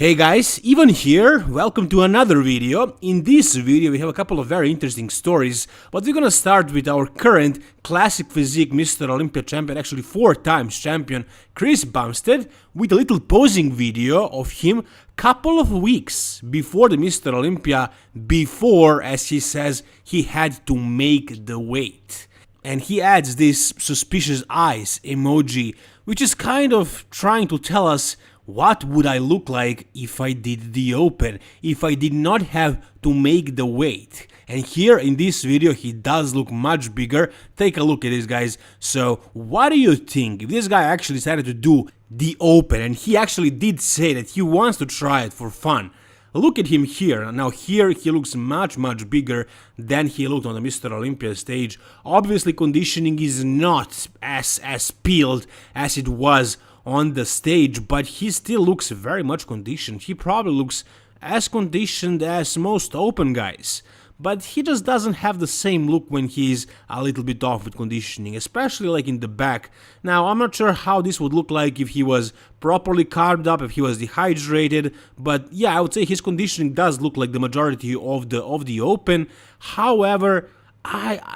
Hey guys, even here, welcome to another video. In this video we have a couple of very interesting stories, but we're gonna start with our current classic physique Mr. Olympia champion, actually 4 times champion, Chris Bumstead, with a little posing video of him couple of weeks before the Mr. Olympia, before, as he says, he had to make the weight. And he adds this suspicious eyes emoji, which is kind of trying to tell us what would I look like if I did the open, if I did not have to make the weight. And here in this video he does look much bigger. Take a look at this, guys. So what do you think if this guy actually decided to do the open, and he actually did say that he wants to try it for fun? Look at him here. Now here he looks much bigger than he looked on the Mr. Olympia stage. Obviously conditioning is not as peeled as it was on the stage, but he still looks very much conditioned. He probably looks as conditioned as most open guys, but he just doesn't have the same look when he's a little bit off with conditioning, especially like in the back. Now I'm not sure how this would look like if he was properly carved up, if he was dehydrated, but yeah, I would say his conditioning does look like the majority of the open. However,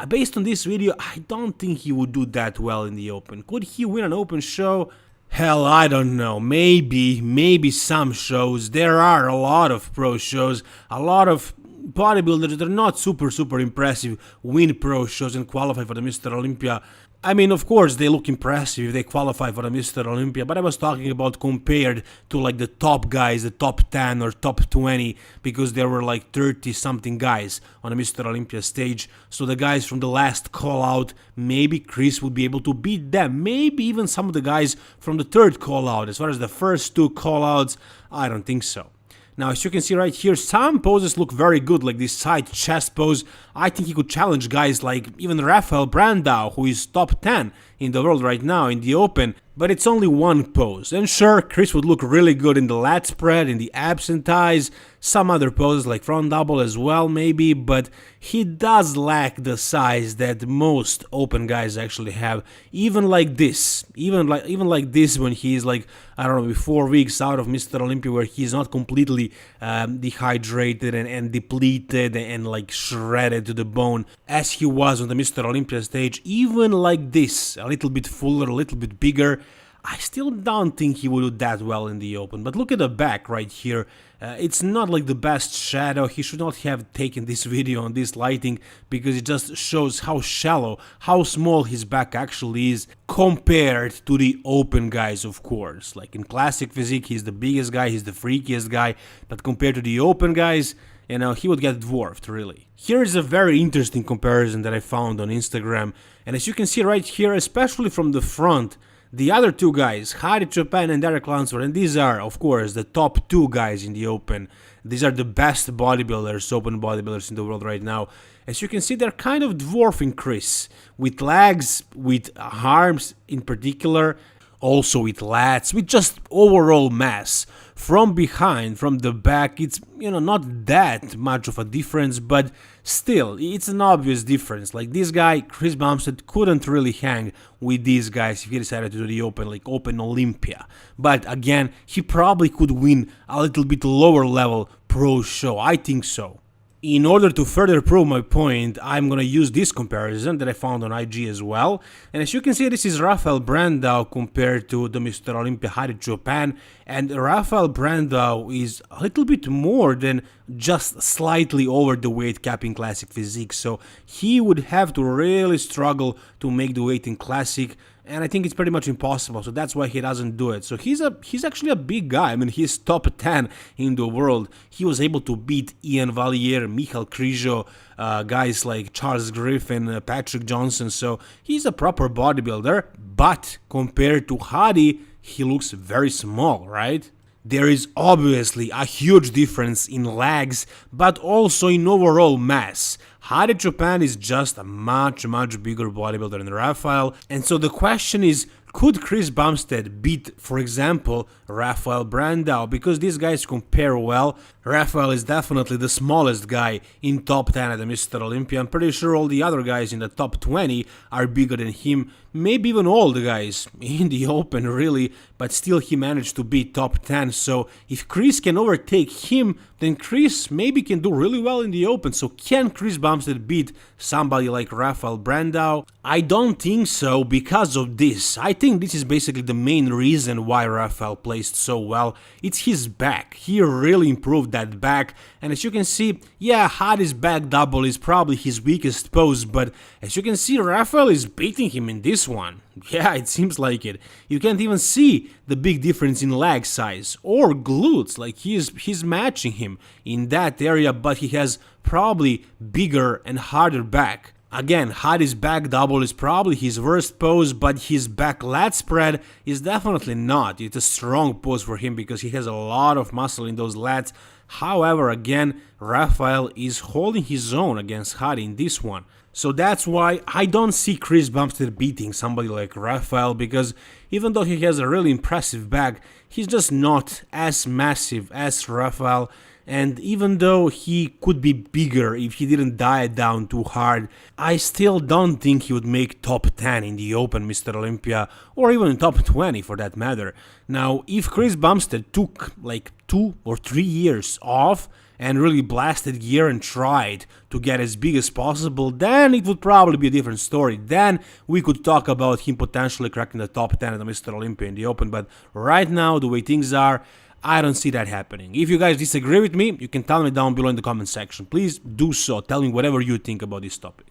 based on this video, I don't think he would do that well in the open. Could he win an open show? Hell, I don't know. Maybe some shows. There are a lot of pro shows, a lot of bodybuilders that are not super impressive win pro shows and qualify for the Mr. Olympia. I mean, of course, they look impressive if they qualify for the Mr. Olympia, but I was talking about compared to like the top guys, the top 10 or top 20, because there were like 30-something guys on the Mr. Olympia stage. So the guys from the last call-out, maybe Chris would be able to beat them. Maybe even some of the guys from the third call-out. As far as the first 2 call-outs, I don't think so. Now, as you can see right here, some poses look very good, like this side chest pose. I think he could challenge guys like even Rafael Brandao, who is top 10 in the world right now in the open, but it's only one pose. And sure, Chris would look really good in the lat spread, in the abs and thighs, some other poses like front double as well maybe, but he does lack the size that most open guys actually have. Even like this, even like this when he's like, I don't know, 4 weeks out of Mr. Olympia, where he's not completely dehydrated and depleted and like shredded to the bone as he was on the Mr. Olympia stage. Even like this, a little bit fuller, a little bit bigger, I still don't think he would do that well in the open. But look at the back right here. It's not like the best shadow. He should not have taken this video on this lighting, because it just shows how shallow, how small his back actually is compared to the open guys, of course. Like in classic physique, he's the biggest guy, he's the freakiest guy, but compared to the open guys, you know, he would get dwarfed, really. Here is a very interesting comparison that I found on Instagram, and as you can see right here, especially from the front, the other 2 guys, Hadi Chopin and Derek Lunsford, and these are, of course, the top 2 guys in the open. These are the best bodybuilders, open bodybuilders in the world right now. As you can see, they're kind of dwarfing Chris, with legs, with arms in particular, also with lats, with just overall mass. From behind, from the back, it's, you know, not that much of a difference, but still, it's an obvious difference. Like this guy, Chris Bumstead, couldn't really hang with these guys if he decided to do the open, like open Olympia. But again, he probably could win a little bit lower level pro show, I think so. In order to further prove my point, I'm gonna use this comparison that I found on IG as well. And as you can see, this is Rafael Brandao compared to the Mr. Olympia Hadi Chopin. And Rafael Brandao is a little bit more than just slightly over the weight cap in classic physique. So he would have to really struggle to make the weight in classic. And I think it's pretty much impossible, so that's why he doesn't do it. So he's actually a big guy. I mean, he's top 10 in the world. He was able to beat Ian Valliere, Michal Krizo, guys like Charles Griffin, Patrick Johnson. So he's a proper bodybuilder, but compared to Hadi, he looks very small, right? There is obviously a huge difference in legs, but also in overall mass. Hadi Chopin is just a much bigger bodybuilder than Rafael, and so the question is, Could Chris Bumstead beat, for example, Rafael Brandao? Because these guys compare well. Rafael is definitely the smallest guy in top 10 at the Mr. Olympia. I'm pretty sure all the other guys in the top 20 are bigger than him. Maybe even all the guys in the Open, really. But still, he managed to beat top 10. So if Chris can overtake him, then Chris maybe can do really well in the Open. So can Chris Bumstead beat somebody like Rafael Brandao? I don't think so because of this. I think this is basically the main reason why Rafael placed so well. It's his back. He really improved that back. And as you can see, yeah, Hadi's back double is probably his weakest pose. But as you can see, Rafael is beating him in this one. Yeah, it seems like it. You can't even see the big difference in leg size or glutes, like he's matching him in that area, but he has probably bigger and harder back. Again, Hadi's back double is probably his worst pose, but his back lat spread is definitely not. It's a strong pose for him because he has a lot of muscle in those lats. However, again, Rafael is holding his own against Hadi in this one. So that's why I don't see Chris Bumstead beating somebody like Rafael, because even though he has a really impressive back, he's just not as massive as Rafael. And even though he could be bigger if he didn't diet down too hard, I still don't think he would make top 10 in the Open Mr. Olympia, or even top 20 for that matter. Now, if Chris Bumstead took like 2 or 3 years off and really blasted gear and tried to get as big as possible, then it would probably be a different story. Then we could talk about him potentially cracking the top 10 at the Mr. Olympia in the Open. But right now, the way things are, I don't see that happening. If you guys disagree with me, you can tell me down below in the comment section. Please do so. Tell me whatever you think about this topic.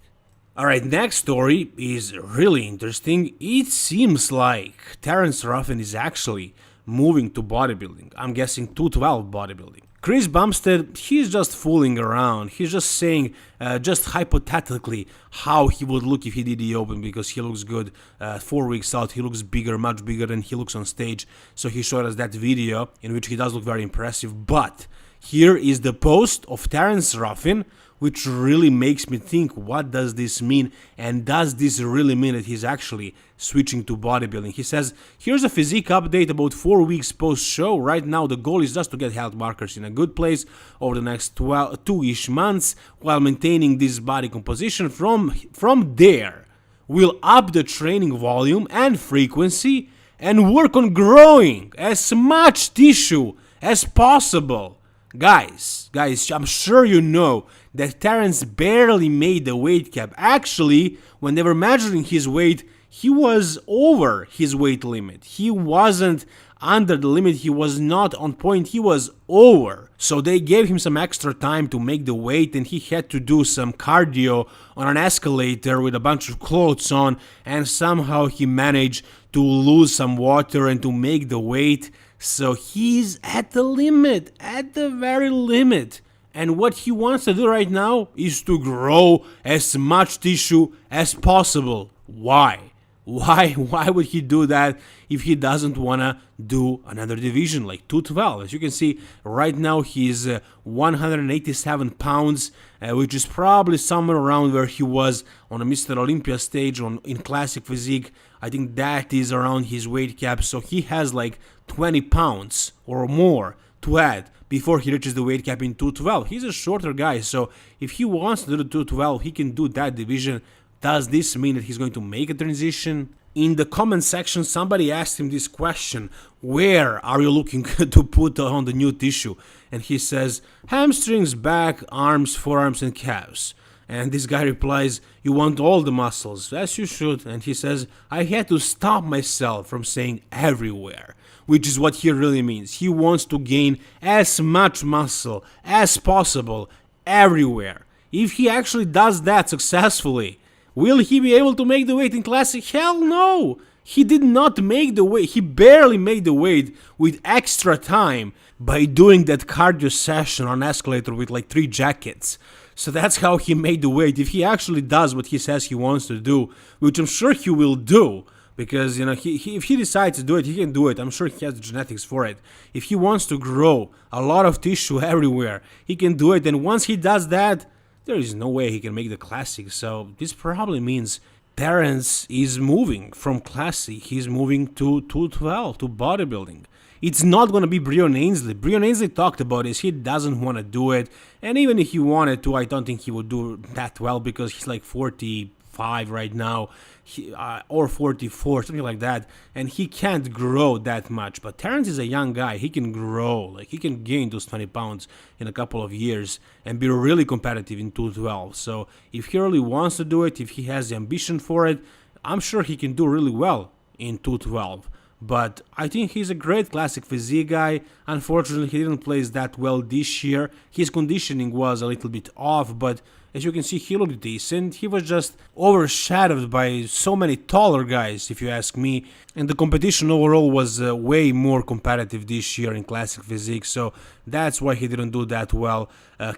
Alright, next story is really interesting. It seems like Terrence Ruffin is actually moving to bodybuilding. I'm guessing 212 bodybuilding. Chris Bumstead, he's just fooling around. He's just saying, just hypothetically, how he would look if he did the Open, because he looks good. 4 weeks out, he looks bigger, much bigger than he looks on stage. So he showed us that video in which he does look very impressive. But here is the post of Terrence Ruffin, which really makes me think, what does this mean? And does this really mean that he's actually switching to bodybuilding? He says, here's a physique update about 4 weeks post-show. Right now, the goal is just to get health markers in a good place over the next 2-ish months while maintaining this body composition. From there, we'll up the training volume and frequency and work on growing as much tissue as possible. Guys, I'm sure you know that Terrence barely made the weight cap. Actually, when they were measuring his weight, he was over his weight limit. He wasn't under the limit, he was not on point, he was over. So they gave him some extra time to make the weight, and he had to do some cardio on an escalator with a bunch of clothes on, and somehow he managed to lose some water and to make the weight. So he's at the limit, at the very limit. And what he wants to do right now is to grow as much tissue as possible. Why? Why would he do that if he doesn't want to do another division like 212? As you can see, right now he's 187 pounds, which is probably somewhere around where he was on a Mr. Olympia stage in Classic Physique. I think that is around his weight cap, so he has like 20 pounds or more to add before he reaches the weight cap in 212. He's a shorter guy, so if he wants to do the 212, he can do that division. Does this mean that he's going to make a transition? In the comment section, somebody asked him this question: where are you looking to put on the new tissue? And he says, hamstrings, back, arms, forearms, and calves. And this guy replies, you want all the muscles, as you should. And he says, I had to stop myself from saying everywhere, which is what he really means. He wants to gain as much muscle as possible everywhere. If he actually does that successfully, will he be able to make the weight in Classic? Hell no! He did not make the weight. He barely made the weight with extra time by doing that cardio session on escalator with like 3 jackets. So that's how he made the weight. If he actually does what he says he wants to do, which I'm sure he will do, because, you know, if he decides to do it, he can do it. I'm sure he has the genetics for it. If he wants to grow a lot of tissue everywhere, he can do it. And once he does that, there is no way he can make the Classic. So this probably means Terrence is moving from classic, he's moving to 212, to bodybuilding. It's not gonna be Breon Ainsley. Breon Ainsley talked about this, he doesn't want to do it, and even if he wanted to, I don't think he would do that well because he's like 45 right now, or 44, something like that, and he can't grow that much. But Terrence is a young guy, he can grow, like he can gain those 20 pounds in a couple of years and be really competitive in 212. So if he really wants to do it, if he has the ambition for it, I'm sure he can do really well in 212. But I think he's a great classic physique guy. Unfortunately, he didn't place that well this year. His conditioning was a little bit off, but as you can see, he looked decent. He was just overshadowed by so many taller guys, if you ask me. And the competition overall was way more competitive this year in classic physique, so that's why he didn't do that well.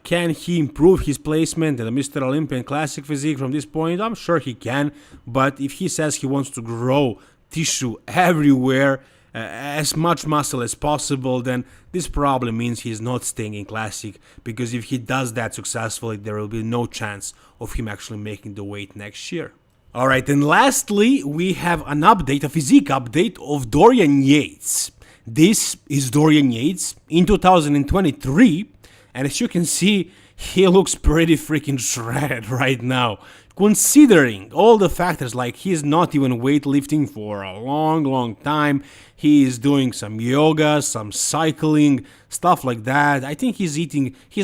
Can he improve his placement in the Mr. Olympia and classic physique from this point? I'm sure he can, but if he says he wants to grow tissue everywhere, as much muscle as possible, then this probably means he's not staying in classic, because if he does that successfully, there will be no chance of him actually making the weight next year. Alright, and lastly, we have an update, a physique update of Dorian Yates. This is Dorian Yates in 2023, and as you can see, he looks pretty freaking shredded right now. Considering all the factors, like he's not even weightlifting for a long time, he is doing some yoga, some cycling, stuff like that. I think he's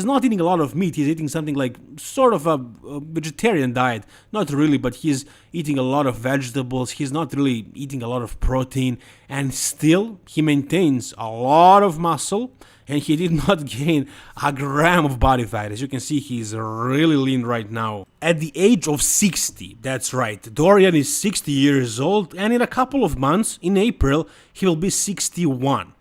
not eating a lot of meat, he's eating something like sort of a vegetarian diet. Not really, but he's eating a lot of vegetables, he's not really eating a lot of protein, and still he maintains a lot of muscle, and he did not gain a gram of body fat. As you can see, he's really lean right now. At the age of 60, that's right, Dorian is 60 years old, and in a couple of months, in April, he will be 61.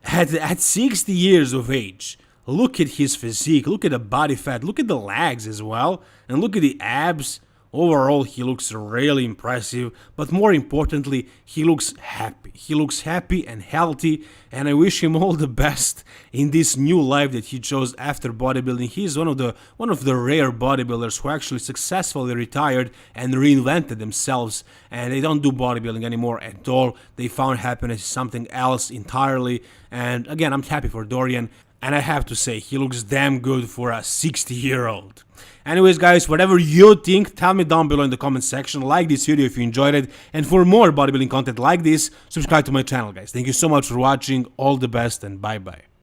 At 60 years of age, look at his physique, look at the body fat, look at the legs as well, and look at the abs. Overall, he looks really impressive, but more importantly, he looks happy. He looks happy and healthy, and I wish him all the best in this new life that he chose after bodybuilding. He's one of the rare bodybuilders who actually successfully retired and reinvented themselves, and they don't do bodybuilding anymore at all. They found happiness in something else entirely, and again, I'm happy for Dorian. And I have to say, he looks damn good for a 60-year-old. Anyways, guys, whatever you think, tell me down below in the comment section. Like this video if you enjoyed it. And for more bodybuilding content like this, subscribe to my channel, guys. Thank you so much for watching. All the best and bye-bye.